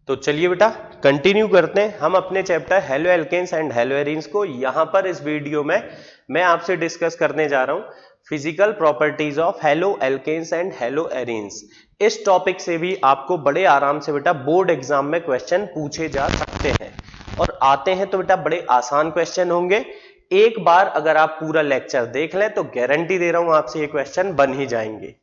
तो चलिए बेटा कंटिन्यू करते हैं हम अपने chapter haloalkanes and haloarenes को। यहां पर इस वीडियो में मैं आपसे डिस्कस करने जा रहा हूं physical properties of haloalkanes and haloarenes. इस टॉपिक से भी आपको बड़े आराम से बेटा बोर्ड एग्जाम में क्वेश्चन पूछे जा सकते हैं और आते हैं तो बेटा बड़े आसान क्वेश्चन होंगे। एक बार अगर आप पूरा लेक्चर देख लें तो गारंटी दे रहा हूं आपसे ये क्वेश्चन बन ही जाएंगे।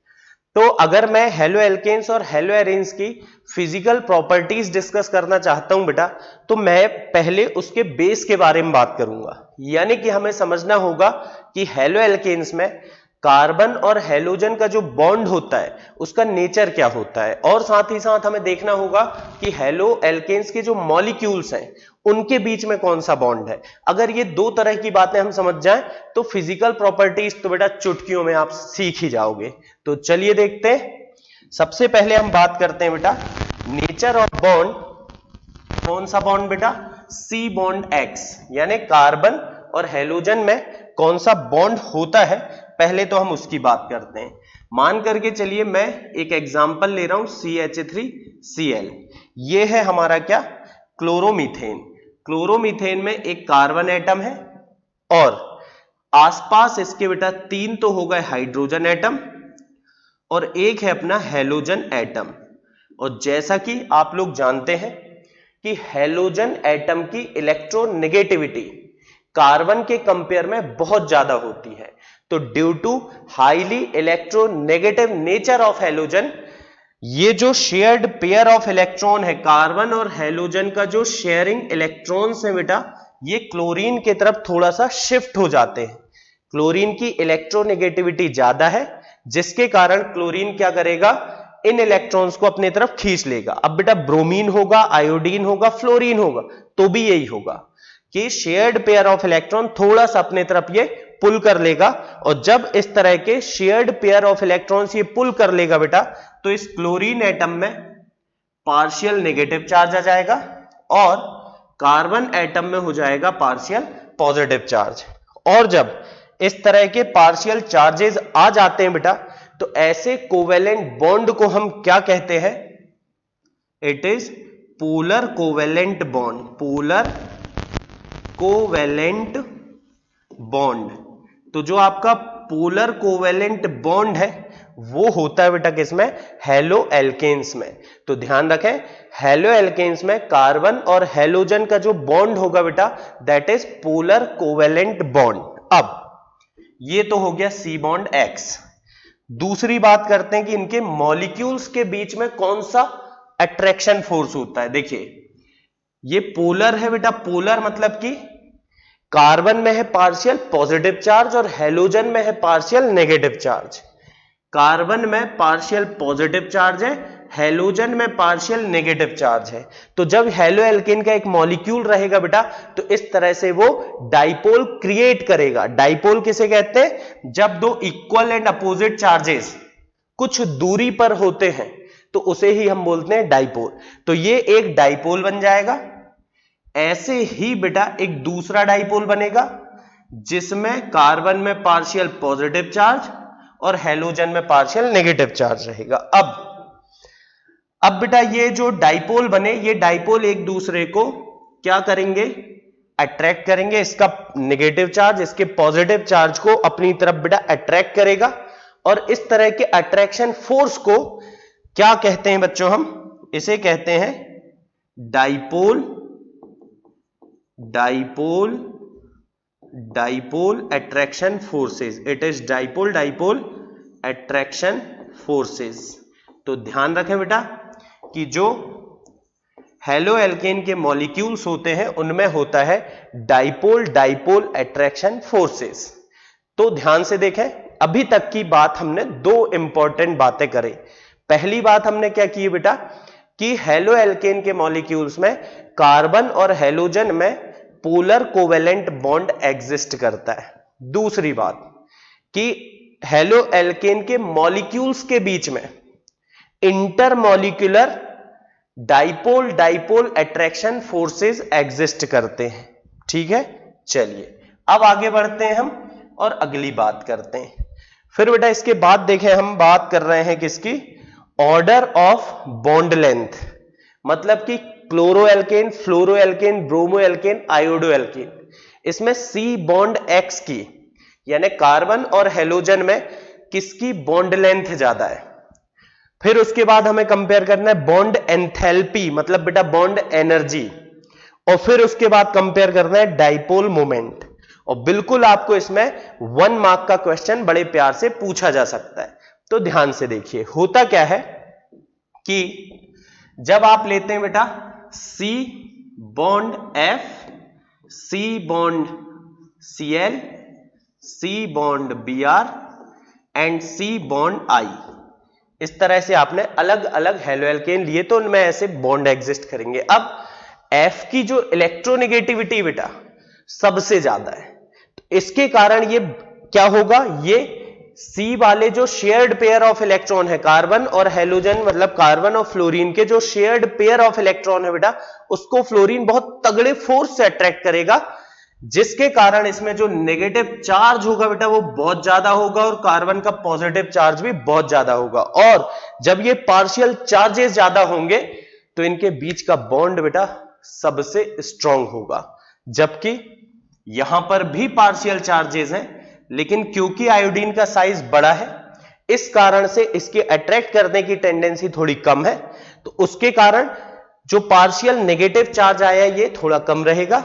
तो अगर मैं हेलो एल्केन्स और हेलो एरीन्स की फिजिकल प्रॉपर्टीज डिस्कस करना चाहता हूं बेटा, तो मैं पहले उसके बेस के बारे में बात करूंगा। यानी कि हमें समझना होगा कि हेलो एल्केन्स में कार्बन और हेलोजन का जो बॉन्ड होता है उसका नेचर क्या होता है, और साथ ही साथ हमें देखना होगा कि हेलो एल्केन्स के जो मॉलिक्यूल्स हैं उनके बीच में कौन सा बॉन्ड है। अगर ये दो तरह की बातें हम समझ जाएं तो फिजिकल प्रॉपर्टीज तो बेटा चुटकियों में आप सीख ही जाओगे। तो चलिए देखते हैं। सबसे पहले हम बात करते हैं बेटा नेचर ऑफ बॉन्ड। कौन सा बॉन्ड बेटा? सी बॉन्ड एक्स, यानी कार्बन और हेलोजन में कौन सा बॉन्ड होता है, पहले तो हम उसकी बात करते हैं। मान करके चलिए मैं एक एग्जांपल ले रहा हूं CH3Cl। ये है हमारा क्या? क्लोरोमीथेन। क्लोरोमीथेन में एक कार्बन एटम है और आसपास इसके बेटा तीन तो हो गए हाइड्रोजन एटम और एक है अपना हेलोजन एटम। और जैसा कि आप लोग जानते हैं कि हेलोजन एटम की इलेक्ट्रोनेगेटिविटी कार्बन के कंपेयर में बहुत ज्यादा होती है। तो due to highly electronegative nature of halogen, ये जो शेयर्ड पेयर ऑफ इलेक्ट्रॉन है कार्बन और हेलोजन का, जो शेयरिंग इलेक्ट्रॉन्स है बेटा, ये क्लोरीन की तरफ थोड़ा सा शिफ्ट हो जाते हैं। क्लोरीन की इलेक्ट्रोनेगेटिविटी ज्यादा है जिसके कारण क्लोरीन क्या करेगा? इन इलेक्ट्रॉन्स को अपने तरफ खींच लेगा। अब बेटा ब्रोमीन होगा, आयोडीन होगा, फ्लोरीन होगा, तो भी यही होगा कि शेयर्ड पेयर ऑफ इलेक्ट्रॉन थोड़ा सा अपने तरफ ये पुल कर लेगा। और जब इस तरह के शेयर्ड पेयर ऑफ इलेक्ट्रॉन्स ये पुल कर लेगा बेटा, तो इस क्लोरीन एटम में पार्शियल नेगेटिव चार्ज आ जाएगा और कार्बन एटम में हो जाएगा पार्शियल पॉजिटिव चार्ज। और जब इस तरह के पार्शियल चार्जेस आ जाते हैं बेटा, तो ऐसे कोवेलेंट बॉन्ड को हम क्या कहते हैं? It is polar covalent bond. Polar covalent bond. तो जो आपका पोलर कोवेलेंट बॉन्ड है वो होता है बेटा किसमें? हेलो एल्केन्स में। तो ध्यान रखें, हेलो एल्केन्स में कार्बन और हेलोजन का जो बॉन्ड होगा बेटा, that is polar covalent bond. अब ये तो हो गया सी बॉन्ड एक्स। दूसरी बात करते हैं कि इनके मॉलिक्यूल्स के बीच में कौन सा अट्रैक्शन फोर्स होता है। देखिए ये पोलर है बेटा, पोलर मतलब कि कार्बन में है पार्शियल पॉजिटिव चार्ज और हेलोजन में है पार्शियल नेगेटिव चार्ज। कार्बन में पार्शियल पॉजिटिव चार्ज है, हेलोजन में पार्शियल नेगेटिव चार्ज है। तो जब हेलो एल्केन का एक मॉलिक्यूल रहेगा बेटा, तो इस तरह से वो डाइपोल क्रिएट करेगा। डाइपोल किसे कहते हैं? जब दो इक्वल एंड अपोजिट चार्जेस कुछ दूरी पर होते हैं तो उसे ही हम बोलते हैं डाइपोल। तो ये एक डाइपोल बन जाएगा। ऐसे ही बेटा एक दूसरा डाइपोल बनेगा जिसमें कार्बन में पार्शियल पॉजिटिव चार्ज और हेलोजन में पार्शियल नेगेटिव चार्ज रहेगा। अब बेटा ये जो डाइपोल बने, ये डाइपोल एक दूसरे को क्या करेंगे? अट्रैक्ट करेंगे। इसका नेगेटिव चार्ज इसके पॉजिटिव चार्ज को अपनी तरफ बेटा अट्रैक्ट करेगा और इस तरह के अट्रैक्शन फोर्स को क्या कहते हैं बच्चों? हम इसे कहते हैं dipole attraction forces. It is dipole attraction forces. तो ध्यान रखें बेटा कि जो हेलो एल्केन के मॉलिक्यूल्स होते हैं उनमें होता है डाइपोल अट्रैक्शन फोर्सेस। तो ध्यान से देखें, अभी तक की बात हमने दो इंपॉर्टेंट बातें करें। पहली बात हमने क्या की बेटा कि हेलो एल्केन के मॉलिक्यूल्स में कार्बन और हेलोजन में पोलर कोवेलेंट बॉन्ड एग्जिस्ट करता है। दूसरी बात कि हेलो एल्केन के मॉलिक्यूल्स के बीच में intermolecular dipole attraction forces exist करते हैं। ठीक है, चलिए अब आगे बढ़ते हैं हम और अगली बात करते हैं। फिर बेटा इसके बाद देखें, हम बात कर रहे हैं किसकी? Order of bond length. मतलब कि chloro alkane, fluoro alkane, bromo alkane, iodo alkane, इसमें सी बॉन्ड एक्स की यानी कार्बन और हेलोजन में किसकी बॉन्ड लेंथ ज्यादा है। फिर उसके बाद हमें कंपेयर करना है बॉन्ड एंथैल्पी, मतलब बेटा बॉन्ड एनर्जी, और फिर उसके बाद कंपेयर करना है डाइपोल मोमेंट। और बिल्कुल आपको इसमें 1 मार्क का क्वेश्चन बड़े प्यार से पूछा जा सकता है। तो ध्यान से देखिए, होता क्या है कि जब आप लेते हैं बेटा C bond F, C bond CL, C bond BR and C bond I, इस तरह से आपने अलग अलग हेलो एल्केन लिए तो उनमें ऐसे बॉन्ड एग्जिस्ट करेंगे। अब एफ की जो इलेक्ट्रोनेगेटिविटी बेटा सबसे ज्यादा है, तो इसके कारण ये क्या होगा, ये सी वाले जो शेयर्ड पेयर ऑफ इलेक्ट्रॉन है कार्बन और हेलोजन, मतलब कार्बन और फ्लोरीन के जो शेयर्ड पेयर ऑफ इलेक्ट्रॉन है बेटा, उसको फ्लोरीन बहुत तगड़े फोर्स से अट्रैक्ट करेगा, जिसके कारण इसमें जो नेगेटिव चार्ज होगा बेटा वो बहुत ज्यादा होगा और कार्बन का पॉजिटिव चार्ज भी बहुत ज्यादा होगा। और जब ये पार्शियल चार्जेस ज्यादा होंगे तो इनके बीच का बॉन्ड बेटा सबसे स्ट्रांग होगा। जबकि यहां पर भी पार्शियल चार्जेस हैं, लेकिन क्योंकि आयोडीन का साइज बड़ा है इस कारण से इसके अट्रैक्ट करने की टेंडेंसी थोड़ी कम है, तो उसके कारण जो पार्शियल नेगेटिव चार्ज आया है ये थोड़ा कम रहेगा,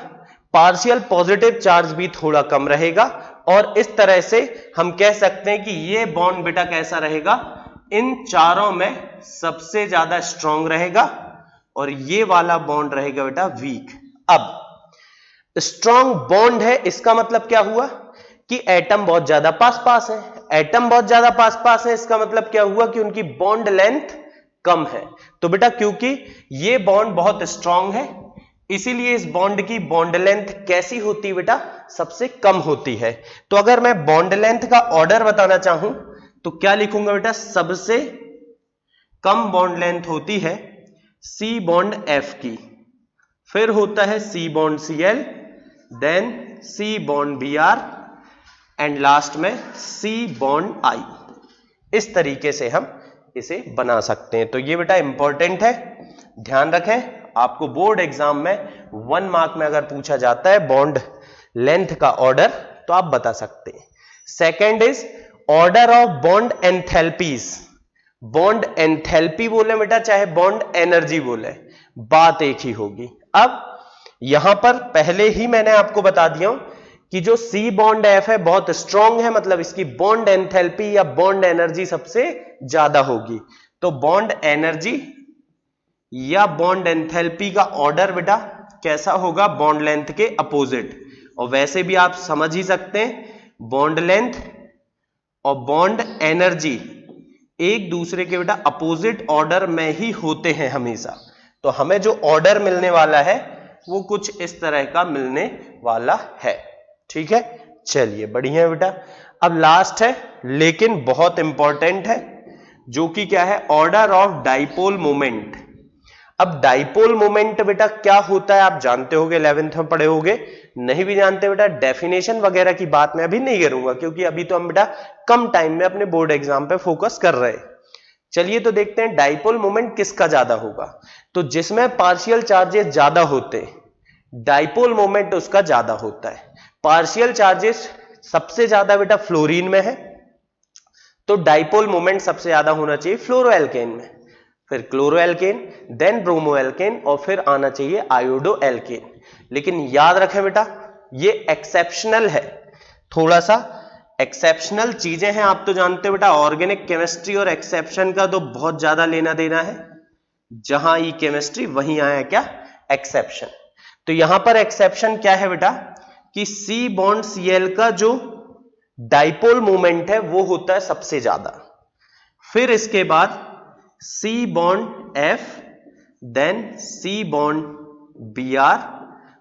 पार्शियल पॉजिटिव चार्ज भी थोड़ा कम रहेगा, और इस तरह से हम कह सकते हैं कि ये बॉन्ड बेटा कैसा रहेगा, इन चारों में सबसे ज्यादा स्ट्रांग रहेगा और ये वाला बॉन्ड रहेगा बेटा वीक। अब स्ट्रांग बॉन्ड है, इसका मतलब क्या हुआ कि एटम बहुत ज्यादा पास पास है, एटम बहुत ज्यादा पास पास है, इसका मतलब क्या हुआ कि उनकी बॉन्ड लेंथ कम है। तो बेटा क्योंकि ये बॉन्ड बहुत स्ट्रांग है इसीलिए इस बॉन्ड की बॉन्ड लेंथ कैसी होती है बेटा, सबसे कम होती है। तो अगर मैं बॉन्ड लेंथ का ऑर्डर बताना चाहूं तो क्या लिखूंगा बेटा, सबसे कम बॉन्ड लेंथ होती है सी बॉन्ड एफ की, फिर होता है C bond CL, then C bond BR and last में सी बॉन्ड आई। इस तरीके से हम इसे बना सकते हैं। तो ये बेटा इंपॉर्टेंट है, ध्यान रखें, आपको बोर्ड एग्जाम में 1 मार्क में अगर पूछा जाता है बॉन्ड लेंथ का ऑर्डर तो आप बता सकते हैं। Second is order of bond enthalpies. Bond enthalpy बोले बेटा चाहे बॉन्ड एनर्जी बोले, बात एक ही होगी। अब यहां पर पहले ही मैंने आपको बता दिया हूं कि जो सी बॉन्ड एफ है बहुत स्ट्रांग है, मतलब इसकी बॉन्ड एंथैल्पी या बॉन्ड एनर्जी सबसे ज्यादा होगी। तो बॉन्ड एनर्जी या बॉन्ड एंथैल्पी का ऑर्डर बेटा कैसा होगा, बॉन्ड लेंथ के अपोजिट। और वैसे भी आप समझ ही सकते हैं बॉन्ड लेंथ और बॉन्ड एनर्जी एक दूसरे के बेटा अपोजिट ऑर्डर में ही होते हैं हमेशा। तो हमें जो ऑर्डर मिलने वाला है वो कुछ इस तरह का मिलने वाला है, ठीक है। चलिए बढ़िया है बेटा। अब लास्ट है लेकिन बहुत इंपॉर्टेंट है, जो कि क्या है, ऑर्डर ऑफ डाइपोल मोमेंट। अब डाइपोल मोमेंट बेटा क्या होता है आप जानते होगे, 11th में पढ़े होगे, नहीं भी जानते बेटा डेफिनेशन वगैरह की बात मैं अभी नहीं करूंगा क्योंकि अभी तो हम बेटा कम टाइम में अपने बोर्ड एग्जाम पे फोकस कर रहे हैं। चलिए तो देखते हैं डाइपोल मोमेंट किसका ज्यादा होगा। तो जिसमें पार्शियल चार्जेस ज्यादा होते हैं डाइपोल मोमेंट उसका ज्यादा होता है। पार्शियल चार्जेस सबसे ज्यादा बेटा फ्लोरीन में है, तो डाइपोल मोमेंट सबसे ज्यादा होना चाहिए फ्लोरो एल्केन में, फिर chloroalkane, then bromoalkane और फिर आना चाहिए आयोडो एल्केन। लेकिन याद रखें बेटा ये एक्सेप्शनल है, थोड़ा सा एक्सेप्शनल चीजें हैं। आप तो जानते हो बेटा ऑर्गेनिक केमिस्ट्री और एक्सेप्शन का तो बहुत ज्यादा लेना देना है, जहां ई केमिस्ट्री वहीं आया क्या, एक्सेप्शन। तो यहां पर एक्सेप्शन क्या है बेटा कि सी बॉन्ड सीएल का जो डाइपोल मोमेंट है वो होता है सबसे ज्यादा, फिर इसके बाद C bond F, then C bond B R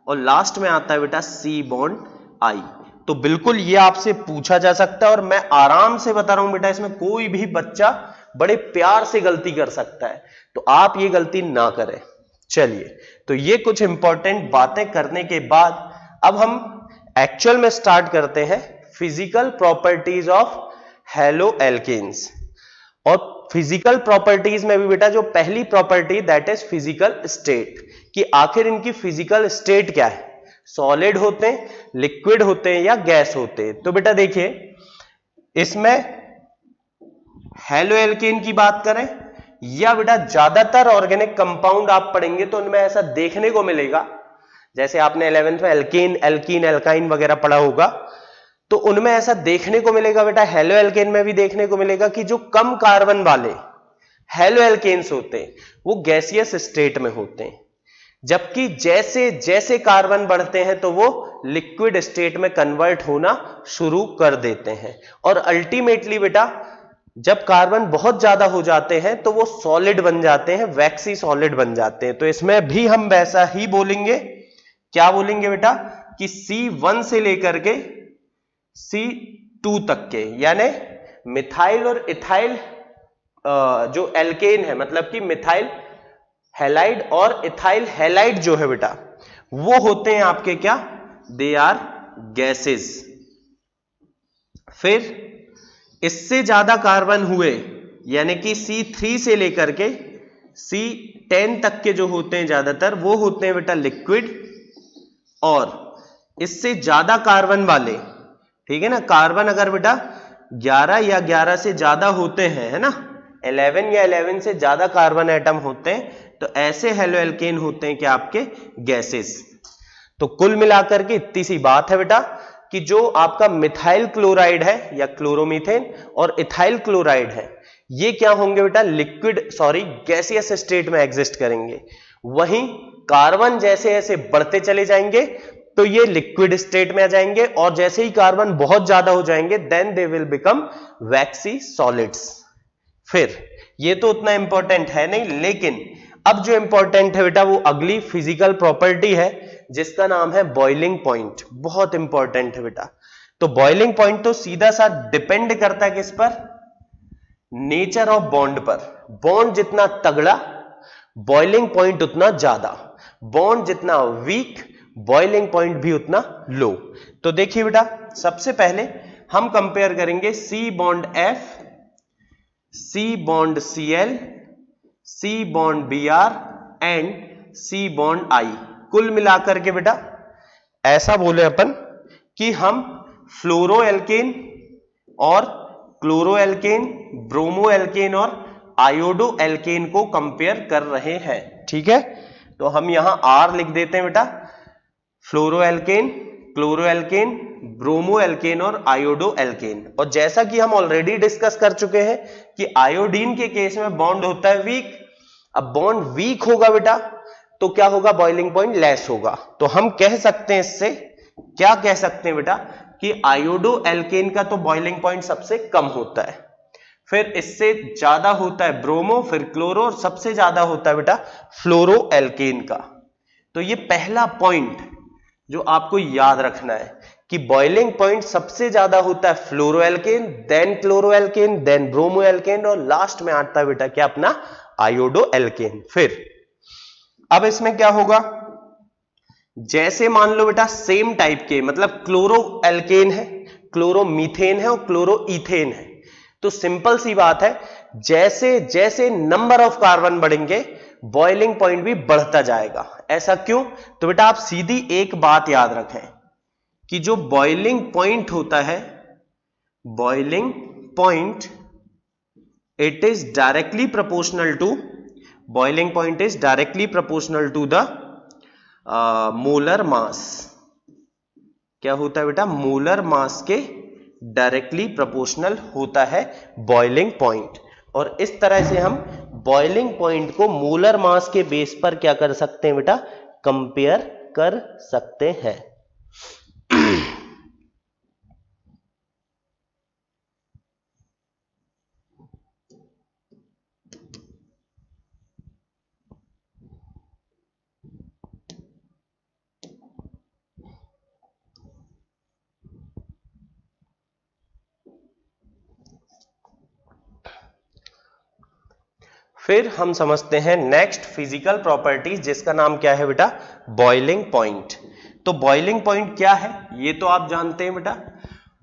और लास्ट में आता है बेटा सी बॉन्ड आई। तो बिल्कुल ये आपसे पूछा जा सकता है और मैं आराम से बता रहा हूं बेटा इसमें कोई भी बच्चा बड़े प्यार से गलती कर सकता है, तो आप ये गलती ना करें। चलिए तो ये कुछ इंपॉर्टेंट बातें करने के बाद अब हम एक्चुअल में स्टार्ट करते हैं physical properties of haloalkanes. और फिजिकल प्रॉपर्टीज में भी बेटा जो पहली property that is physical state, कि आखिर इनकी फिजिकल स्टेट क्या है, सॉलिड होते हैं, लिक्विड होते हैं या गैस होते हैं। तो बेटा देखिए इसमें हेलोएल्केन की बात करें या बेटा ज्यादातर ऑर्गेनिक कंपाउंड आप पढ़ेंगे तो उनमें ऐसा देखने को मिलेगा, जैसे आपने 11th में एल्केन, एल्कीन, एल्काइन वगैरह पढ़ा होगा, तो उनमें ऐसा देखने को मिलेगा बेटा, हेलोएल्केन में भी देखने को मिलेगा कि जो कम कार्बन वाले हेलोएल्केन्स होते हैं वो गैसियस स्टेट में होते हैं, जबकि जैसे जैसे कार्बन बढ़ते हैं तो वो लिक्विड स्टेट में कन्वर्ट होना शुरू कर देते हैं, और अल्टीमेटली बेटा जब कार्बन बहुत ज्यादा हो जाते हैं तो वो सॉलिड बन जाते हैं, वैक्सी सॉलिड बन जाते हैं। तो इसमें भी हम वैसा ही बोलेंगे, क्या बोलेंगे बेटा कि C1 से लेकर के C2 तक के, यानी मिथाइल और इथाइल जो एल्केन है, मतलब कि मिथाइल हैलाइड और इथाइल हैलाइड जो है बेटा वो होते हैं आपके क्या, दे आर गैसेस। फिर इससे ज्यादा कार्बन हुए यानी कि C3 से लेकर के C10 तक के जो होते हैं ज्यादातर वो होते हैं बेटा लिक्विड, और इससे ज्यादा कार्बन वाले, ठीक है ना, कार्बन अगर बेटा 11 या 11 से ज्यादा होते हैं, है ना, 11 या 11 से ज्यादा कार्बन एटम होते हैं तो ऐसे हेलोएल्केन होते हैं कि आपके गैसेस। तो कुल मिलाकर के इतनी सी बात है बेटा कि जो आपका मिथाइल क्लोराइड है या क्लोरोमीथेन और इथाइल क्लोराइड है ये क्या होंगे बेटा, लिक्विड गैसियस स्टेट में एग्जिस्ट करेंगे। वहीं कार्बन जैसे जैसे बढ़ते चले जाएंगे तो ये लिक्विड स्टेट में आ जाएंगे, और जैसे ही कार्बन बहुत ज्यादा हो जाएंगे then they will become waxy solids. फिर ये तो उतना इंपॉर्टेंट है नहीं, लेकिन अब जो इंपॉर्टेंट है बेटा वो अगली फिजिकल प्रॉपर्टी है जिसका नाम है बॉइलिंग पॉइंट। बहुत इंपॉर्टेंट है बेटा। तो बॉइलिंग पॉइंट तो सीधा सा डिपेंड करता है किस पर, नेचर ऑफ बॉन्ड पर। बॉन्ड जितना तगड़ा बॉइलिंग पॉइंट उतना ज्यादा, बॉन्ड जितना वीक बॉइलिंग पॉइंट भी उतना लो। तो देखिए बेटा सबसे पहले हम कंपेयर करेंगे C bond F, C bond Cl, C bond Br and C bond I। कुल मिलाकर के बेटा ऐसा बोले अपन कि हम फ्लोरोएल्केन और क्लोरोएल्केन, ब्रोमोएल्केन और आयोडोएल्केन को कंपेयर कर रहे हैं, ठीक है। तो हम यहां R लिख देते हैं बेटा, फ्लोरोएल्केन, क्लोरोएल्केन, ब्रोमोएल्केन और आयोडोएल्केन। और जैसा कि हम ऑलरेडी डिस्कस कर चुके हैं कि आयोडीन के केस में बॉन्ड होता है वीक। अब बॉन्ड वीक होगा बेटा तो क्या होगा, बॉइलिंग पॉइंट लेस होगा। तो हम कह सकते हैं इससे, क्या कह सकते हैं बेटा कि आयोडोएल्केन का तो बॉइलिंग पॉइंट सबसे कम होता है, फिर इससे ज्यादा होता है ब्रोमो, फिर क्लोरो, और सबसे ज्यादा होता है बेटा फ्लोरोएल्केन का। तो ये पहला पॉइंट जो आपको याद रखना है कि बॉइलिंग पॉइंट सबसे ज्यादा होता है फ्लोरोएल्केन, देन क्लोरोएल्केन, देन ब्रोमोएल्केन, और लास्ट में आता है बेटा क्या, अपना आयोडोएल्केन। फिर अब इसमें क्या होगा, जैसे मान लो बेटा सेम टाइप के, मतलब क्लोरोएल्केन है, क्लोरोमीथेन है और क्लोरोईथेन है, तो सिंपल सी बात है जैसे जैसे नंबर ऑफ कार्बन बढ़ेंगे बॉइलिंग पॉइंट भी बढ़ता जाएगा। ऐसा क्यों, तो बेटा आप सीधी एक बात याद रखें कि जो बॉइलिंग पॉइंट होता है, boiling point it is directly proportional to, boiling point is directly proportional to the molar mass. क्या होता है बेटा, मोलर मास के डायरेक्टली प्रोपोर्शनल होता है बॉइलिंग पॉइंट। और इस तरह से हम बॉइलिंग पॉइंट को मोलर मास के बेस पर क्या कर सकते हैं बेटा, कंपेयर कर सकते हैं। फिर हम समझते हैं नेक्स्ट फिजिकल प्रॉपर्टीज जिसका नाम क्या है बेटा, बॉइलिंग पॉइंट। तो बॉइलिंग पॉइंट क्या है ये तो आप जानते हैं बेटा।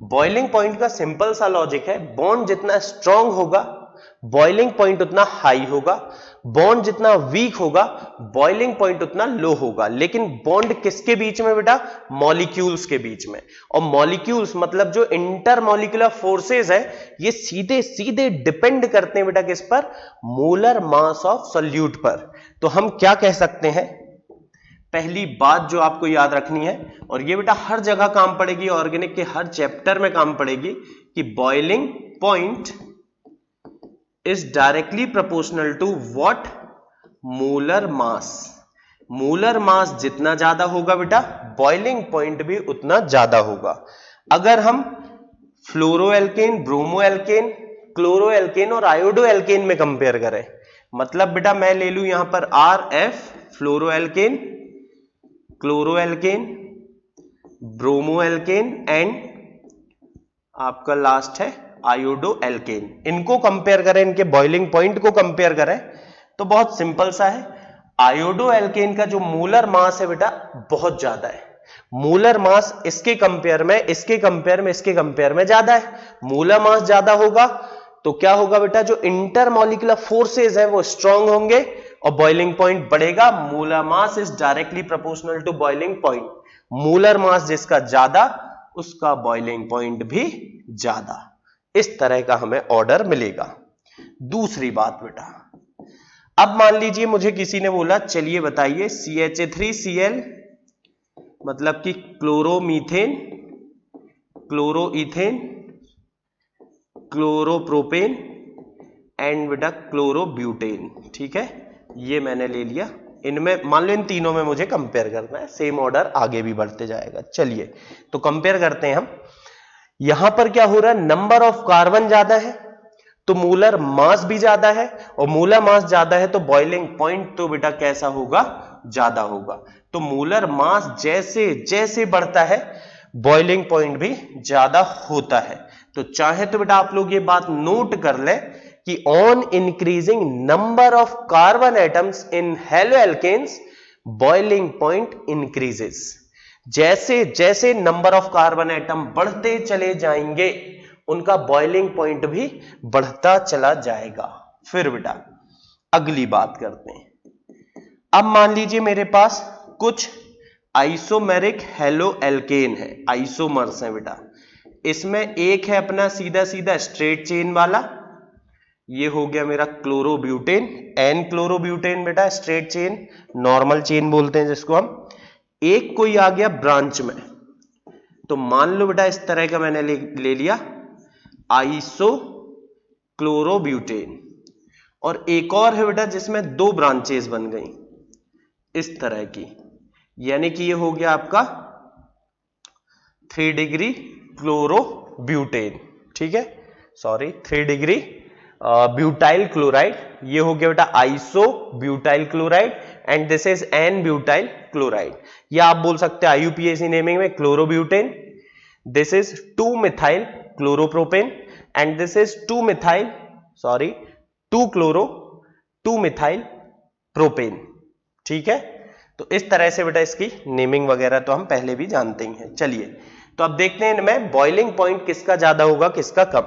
बॉइलिंग पॉइंट का सिंपल सा लॉजिक है, बॉन्ड जितना स्ट्रांग होगा बॉइलिंग पॉइंट उतना हाई होगा, बॉन्ड जितना वीक होगा बॉइलिंग पॉइंट उतना लो होगा। लेकिन बॉन्ड किसके बीच में बेटा? मॉलिक्यूल्स के बीच में। और मॉलिक्यूल्स मतलब जो इंटरमॉलिक्यूलर फोर्सेस है ये सीधे सीधे डिपेंड करते हैं बेटा किस पर? मोलर मास ऑफ सॉल्यूट पर। तो हम क्या कह सकते हैं, पहली बात जो आपको याद रखनी है, और ये बेटा हर जगह काम पड़ेगी, ऑर्गेनिक के हर चैप्टर में काम पड़ेगी, कि boiling point is directly proportional to what? Molar mass. Molar mass जितना ज्यादा होगा बेटा बॉइलिंग पॉइंट भी उतना ज्यादा होगा। अगर हम फ्लोरोएल्केन, ब्रोमोएल्केन, क्लोरोएल्केन और आयोडोएल्केन में कंपेयर करें, मतलब बेटा मैं ले लूं यहां पर RF फ्लोरोएल्केन, क्लोरोएल्केन, ब्रोमोएल्केन एंड आपका लास्ट है आयोडोएल्केन, इनको कंपेयर करें, इनके बॉइलिंग पॉइंट को कंपेयर करें तो बहुत सिंपल सा है। आयोडोएल्केन का जो मोलर मास है बेटा बहुत ज्यादा है। मोलर मास इसके कंपेयर में, इसके कंपेयर में, इसके कंपेयर में ज्यादा है। मोलर मास ज्यादा होगा तो क्या होगा बेटा? जो इंटरमॉलिक्यूलर फोर्सेस है वो स्ट्रांग होंगे और बॉइलिंग पॉइंट बढ़ेगा। Molar mass is directly proportional to boiling point. Molar mass जिसका ज्यादा उसका बॉइलिंग पॉइंट भी ज्यादा। इस तरह का हमें ऑर्डर मिलेगा। दूसरी बात बेटा, अब मान लीजिए मुझे किसी ने बोला चलिए बताइए CH3Cl मतलब कि क्लोरोमीथेन, क्लोरोइथेन, क्लोरोप्रोपेन एंड बेटा क्लोरोब्यूटेन, ठीक है, ये मैंने ले लिया। इनमें मान लो इन तीनों में मुझे कंपेयर करना है, सेम ऑर्डर आगे भी बढ़ते जाएगा। चलिए तो कंपेयर करते हैं हम। यहां पर क्या हो रहा है? नंबर ऑफ कार्बन ज्यादा है तो मोलर मास भी ज्यादा है, और मोलर मास ज्यादा है तो बॉइलिंग पॉइंट तो बेटा कैसा होगा? ज्यादा होगा। तो मोलर मास जैसे जैसे बढ़ता है बॉइलिंग पॉइंट भी ज्यादा होता है। तो चाहे तो बेटा आप लोग ये बात नोट कर ले कि on increasing number of carbon atoms in haloalkanes boiling point increases. जैसे जैसे नंबर ऑफ कार्बन एटम बढ़ते चले जाएंगे उनका बॉइलिंग पॉइंट भी बढ़ता चला जाएगा। फिर बेटा अगली बात करते हैं। अब मान लीजिए मेरे पास कुछ आइसोमेरिक हेलोएल्केन है, आइसोमर्स है बेटा। इसमें एक है अपना सीधा सीधा स्ट्रेट चेन वाला, ये हो गया मेरा क्लोरोब्यूटेन, एन क्लोरोब्यूटेन बेटा स्ट्रेट चेन, नॉर्मल चेन बोलते हैं जिसको हम। एक कोई आ गया ब्रांच में, तो मान लो बेटा इस तरह का मैंने ले लिया आइसो क्लोरोब्यूटेन, और एक और है बेटा जिसमें दो ब्रांचेस बन गई इस तरह की, यानी कि ये हो गया आपका 3 डिग्री क्लोरोब्यूटेन, ठीक है, सॉरी 3 डिग्री ब्यूटाइल क्लोराइड। ये हो गया बेटा iso butyl chloride and this is an butyl chloride, या आप बोल सकते हैं IUPAC नेमिंग में chlorobutane. This is 2 methyl chloropropane and this is 2 chloro 2 methyl propane, ठीक है। तो इस तरह से बेटा इसकी नेमिंग वगैरह तो हम पहले भी जानते ही हैं। चलिए तो अब देखते हैं इनमें बॉइलिंग पॉइंट किसका ज्यादा होगा किसका कम।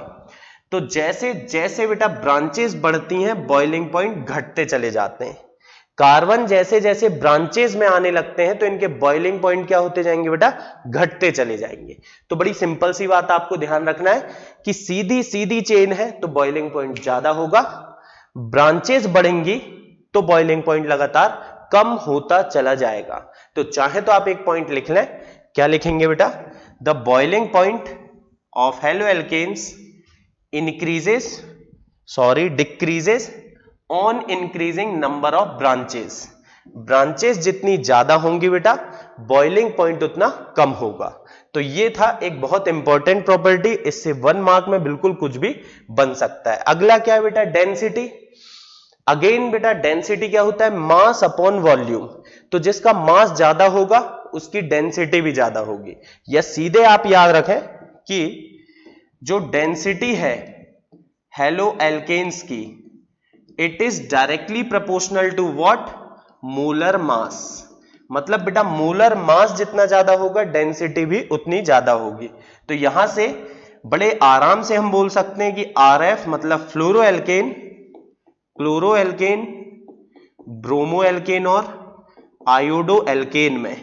तो जैसे जैसे बेटा ब्रांचेस बढ़ती हैं बॉइलिंग पॉइंट घटते चले जाते हैं। कार्बन जैसे जैसे ब्रांचेस में आने लगते हैं तो इनके बॉइलिंग पॉइंट क्या होते जाएंगे बेटा? घटते चले जाएंगे। तो बड़ी सिंपल सी बात आपको ध्यान रखना है कि सीधी सीधी चेन है तो बॉइलिंग पॉइंट ज्यादा होगा, ब्रांचेस बढ़ेंगी तो बॉइलिंग पॉइंट लगातार कम होता चला जाएगा। तो चाहे तो आप एक पॉइंट लिख लें, क्या लिखेंगे बेटा? The boiling point of haloalkanes decreases on increasing number of branches. Branches जितनी ज्यादा होंगी बेटा बॉइलिंग पॉइंट उतना कम होगा। तो ये था एक बहुत इंपॉर्टेंट प्रॉपर्टी, इससे 1 मार्क में बिल्कुल कुछ भी बन सकता है। अगला क्या है बेटा? डेंसिटी। अगेन बेटा डेंसिटी क्या होता है? Mass upon volume. तो जिसका मास ज्यादा होगा उसकी डेंसिटी भी ज्यादा होगी, या सीधे आप याद रखें कि जो डेंसिटी है हेलोएल्केन्स की it is directly proportional to what? Molar mass. मतलब बेटा मोलर मास जितना ज्यादा होगा डेंसिटी भी उतनी ज्यादा होगी। तो यहां से बड़े आराम से हम बोल सकते हैं कि RF मतलब फ्लोरोएल्केन क्लोरो एल्केन, ब्रोमो एल्केन और आयोडो एल्केन में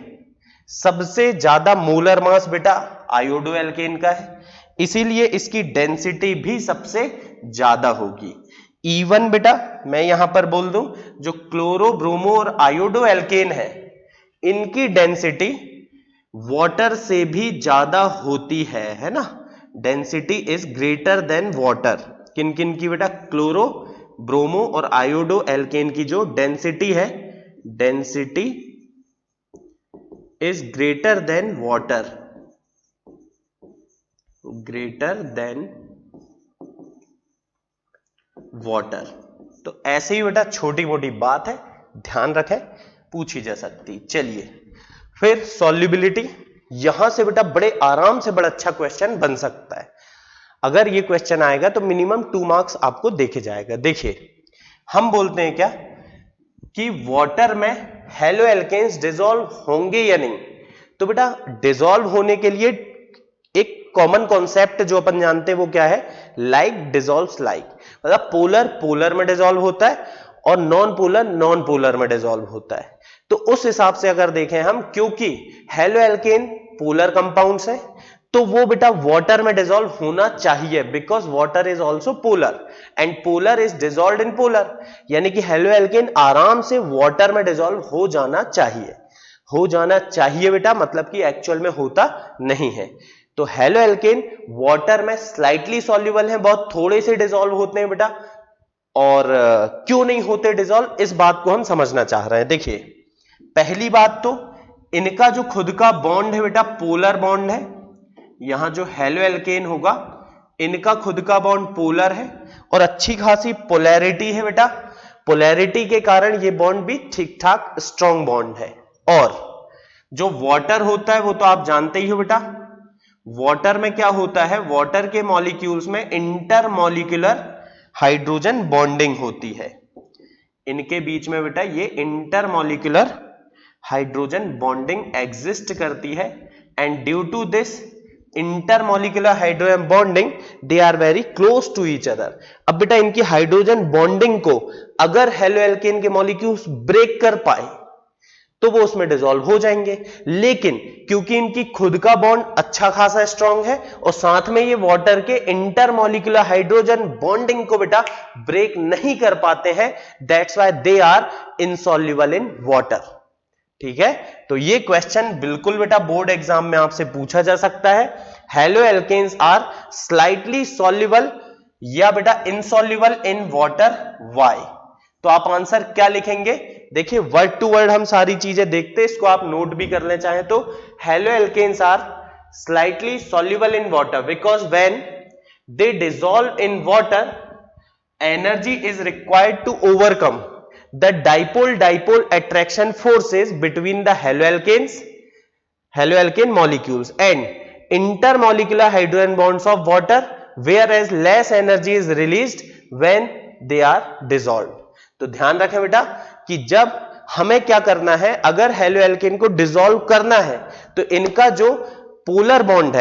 सबसे ज्यादा मोलर मास बेटा आयोडो एल्केन का है, इसीलिए इसकी डेंसिटी भी सबसे ज्यादा होगी। इवन बेटा मैं यहां पर बोल दूं, जो क्लोरो, ब्रोमो और आयोडो एल्केन है इनकी डेंसिटी वाटर से भी ज्यादा होती है ना, density is greater than water. किन किन की बेटा? क्लोरो, ब्रोमो और आयोडो एल्केन की जो डेंसिटी है, density is greater than water, greater than water. तो ऐसे ही बेटा छोटी मोटी बात है, ध्यान रखें, पूछी जा सकती। चलिए फिर सॉल्युबिलिटी, यहां से बेटा बड़े आराम से बड़ा अच्छा क्वेश्चन बन सकता है। अगर ये क्वेश्चन आएगा तो मिनिमम 2 मार्क्स आपको देखे जाएगा। देखिए हम बोलते हैं क्या कि वाटर में हेलो एल्केन्स डिसॉल्व होंगे या नहीं, तो बेटा डिसॉल्व होने के लिए एक कॉमन कॉन्सेप्ट जो अपन जानते हैं वो क्या है? लाइक डिसॉल्व्स लाइक, मतलब पोलर पोलर में डिसॉल्व होता है और नॉन पोलर नॉन पोलर में डिसॉल्व होता है। तो उस हिसाब से अगर देखें हम, क्योंकि हेलो एल्केन पोलर कंपाउंड्स है तो वो बेटा वाटर में डिसॉल्व होना चाहिए, because water is also polar and polar is dissolved in polar, यानी कि हेलो एल्केन आराम से वाटर में डिसॉल्व हो जाना चाहिए, हो जाना चाहिए बेटा, मतलब कि एक्चुअल में होता नहीं है। तो हेलो एल्केन वाटर में स्लाइटली सॉल्युबल है, बहुत थोड़े से डिसॉल्व होते हैं बेटा। और क्यों नहीं होते डिसॉल्व, इस बात को हम समझना चाह रहे हैं। देखिए पहली बात तो इनका जो खुद का बॉन्ड है बेटा पोलर बॉन्ड है, यहां जो हेलो एल्केन होगा इनका खुद का बॉन्ड पोलर है और अच्छी खासी पोलैरिटी है बेटा, पोलैरिटी के कारण ये बॉन्ड भी ठीक ठाक स्ट्रॉन्ग बॉन्ड है। और जो वाटर होता है वो तो आप जानते ही हो बेटा, वाटर में क्या होता है, वाटर के मॉलिक्यूल्स में इंटरमॉलिक्यूलर हाइड्रोजन बॉन्डिंग होती है, इनके बीच में बेटा ये इंटरमॉलिक्यूलर हाइड्रोजन बॉन्डिंग एग्जिस्ट करती है and due to this intermolecular hydrogen bonding they are very close to each other. अब बेटा इनकी हाइड्रोजन बॉन्डिंग को अगर हेलो एल्केन के मॉलिक्यूल्स ब्रेक कर पाए तो वो उसमें डिसॉल्व हो जाएंगे, लेकिन क्योंकि इनकी खुद का बॉन्ड अच्छा खासा स्ट्रांग है और साथ में ये वाटर के इंटरमॉलिक्यूलर हाइड्रोजन बॉन्डिंग को बेटा ब्रेक नहीं कर पाते हैं, that's why they are insoluble in water. ठीक है, तो ये क्वेश्चन बिल्कुल बेटा बोर्ड एग्जाम में आपसे पूछा जा सकता है, haloalkanes are slightly soluble या बेटा इनसॉल्युबल इन वाटर, व्हाई? तो आप आंसर क्या लिखेंगे? देखिए वर्ड टू वर्ड हम सारी चीजें देखते हैं, इसको आप नोट भी कर ले चाहे तो। Haloalkanes are slightly soluble in water because when they dissolve in water energy is required to overcome the dipole attraction forces between the haloalkane molecules and intermolecular hydrogen bonds of water, whereas less energy is released when they are dissolved। तो ध्यान रखें बेटा कि जब हमें क्या करना है, अगर हेलोएल्केन को डिसॉल्व करना है तो इनका जो पोलर बॉन्ड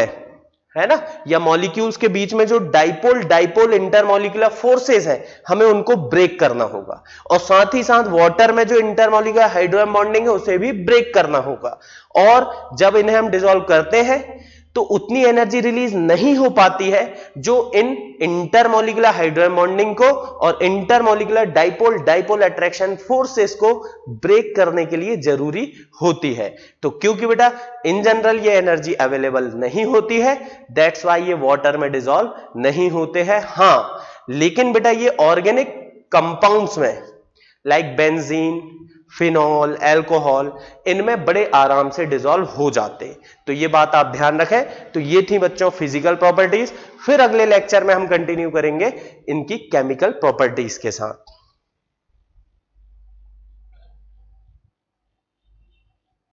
है ना, या मॉलिक्यूल्स के बीच में जो डाइपोल इंटरमॉलिक्यूलर फोर्सेस है, हमें उनको ब्रेक करना होगा और साथ ही साथ वाटर में जो इंटरमॉलिक्यूलर हाइड्रोजन बॉन्डिंग है उसे भी ब्रेक करना होगा। और जब इन्हें हम डिसॉल्व करते हैं तो उतनी एनर्जी रिलीज नहीं हो पाती है जो इन इंटरमॉलिक्यूलर हाइड्रोजन बॉन्डिंग को और इंटरमॉलिक्यूलर डाइपोल अट्रैक्शन फोर्सेस को ब्रेक करने के लिए जरूरी होती है। तो क्योंकि बेटा इन जनरल ये एनर्जी अवेलेबल नहीं होती है, दैट्स व्हाई ये वाटर में डिसॉल्व नहीं होते हैं। हां लेकिन बेटा ये ऑर्गेनिक कंपाउंड्स में लाइक बेंजीन, फिनॉल, अल्कोहल, इनमें बड़े आराम से डिसॉल्व हो जाते हैं। तो ये बात आप ध्यान रखें। तो ये थी बच्चों फिजिकल प्रॉपर्टीज। फिर अगले लेक्चर में हम कंटिन्यू करेंगे इनकी केमिकल प्रॉपर्टीज के साथ।